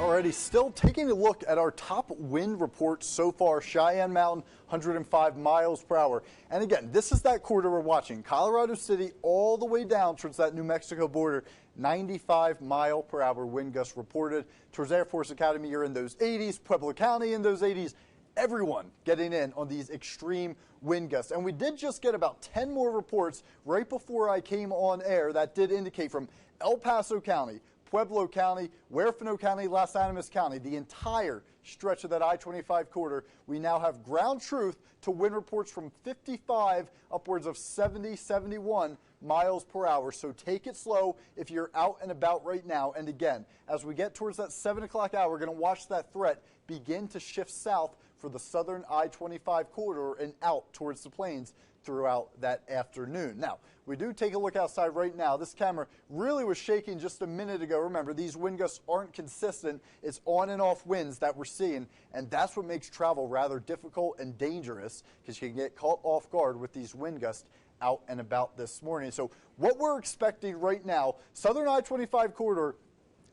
Alrighty, still taking a look at our top wind report so far. Cheyenne Mountain, 105 miles per hour. And again, this is that corridor we're watching. Colorado City all the way down towards that New Mexico border. 95 mile per hour wind gusts reported. Towards Air Force Academy, you're in those 80s. Pueblo County in those 80s. Everyone getting in on these extreme wind gusts. And we did just get about 10 more reports right before I came on air that did indicate from El Paso County, Pueblo County, Huerfano County, Las Animas County, the entire stretch of that I-25 corridor. We now have ground truth to wind reports from 55 upwards of 70, 71 miles per hour. So take it slow if you're out and about right now. And again, as we get towards that 7 o'clock hour, we're going to watch that threat begin to shift south for the southern I-25 corridor and out towards the plains throughout that afternoon. Now, we do take a look outside right now. This camera really was shaking just a minute ago. Remember, these wind gusts aren't consistent. It's on and off winds that we're seeing, and that's what makes travel rather difficult and dangerous, because you can get caught off guard with these wind gusts out and about this morning. So what we're expecting right now, southern I-25 corridor,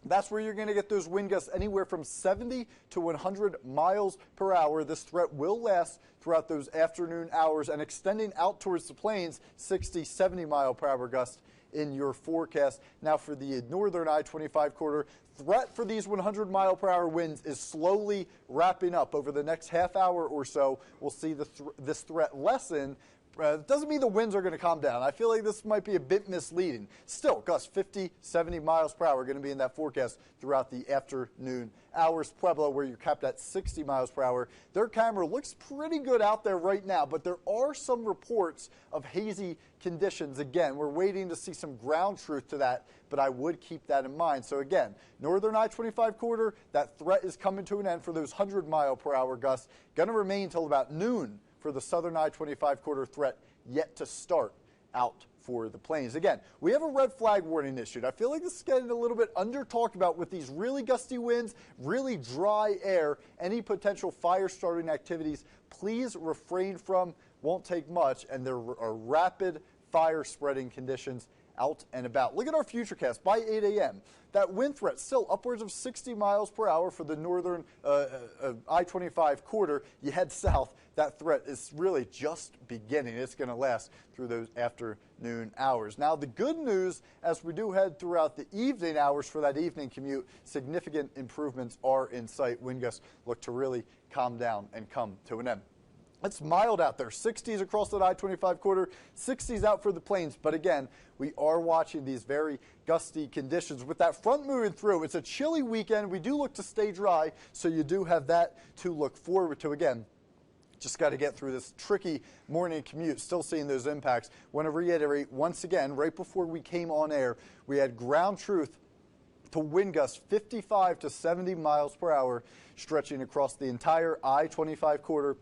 that's where you're going to get those wind gusts anywhere from 70 to 100 miles per hour. This threat will last throughout those afternoon hours and extending out towards the plains, 60, 70 mile per hour gusts in your forecast. Now for the northern I-25 corridor, threat for these 100 mile per hour winds is slowly wrapping up. Over the next half hour or so, we'll see this threat lessen. It doesn't mean the winds are going to calm down. I feel like this might be a bit misleading. Still, gusts 50, 70 miles per hour are going to be in that forecast throughout the afternoon hours. Pueblo, where you're capped at 60 miles per hour, their camera looks pretty good out there right now, but there are some reports of hazy conditions. Again, we're waiting to see some ground truth to that, but I would keep that in mind. So again, northern I-25 corridor, that threat is coming to an end for those 100 mile per hour gusts. Going to remain until about noon for the southern I-25 corridor threat yet to start out for the plains. Again, we have a red flag warning issued. I feel like this is getting a little bit under talked about with these really gusty winds, really dry air. Any potential fire starting activities, please refrain from. Won't take much, and there are rapid fire spreading conditions out and about. Look at our futurecast by 8 a.m. That wind threat still upwards of 60 miles per hour for the northern I-25 corridor. You head south, that threat is really just beginning. It's going to last through those afternoon hours. Now, the good news, as we do head throughout the evening hours for that evening commute, significant improvements are in sight. Wind gusts look to really calm down and come to an end. It's mild out there, 60s across the I-25 corridor, 60s out for the plains. But again, we are watching these very gusty conditions. With that front moving through, it's a chilly weekend. We do look to stay dry, so you do have that to look forward to. Again, just got to get through this tricky morning commute, still seeing those impacts. Want to reiterate once again, right before we came on air, we had ground truth to wind gusts 55 to 70 miles per hour stretching across the entire I-25 corridor.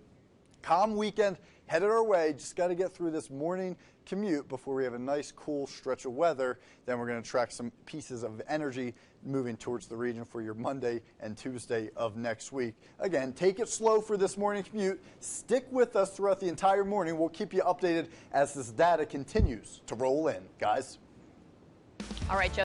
Calm weekend headed our way. Just got to get through this morning commute before we have a nice cool stretch of weather. Then we're going to track some pieces of energy moving towards the region for your Monday and Tuesday of next week. Again, take it slow for this morning commute. Stick with us throughout the entire morning. We'll keep you updated as this data continues to roll in, guys. All right, Joe.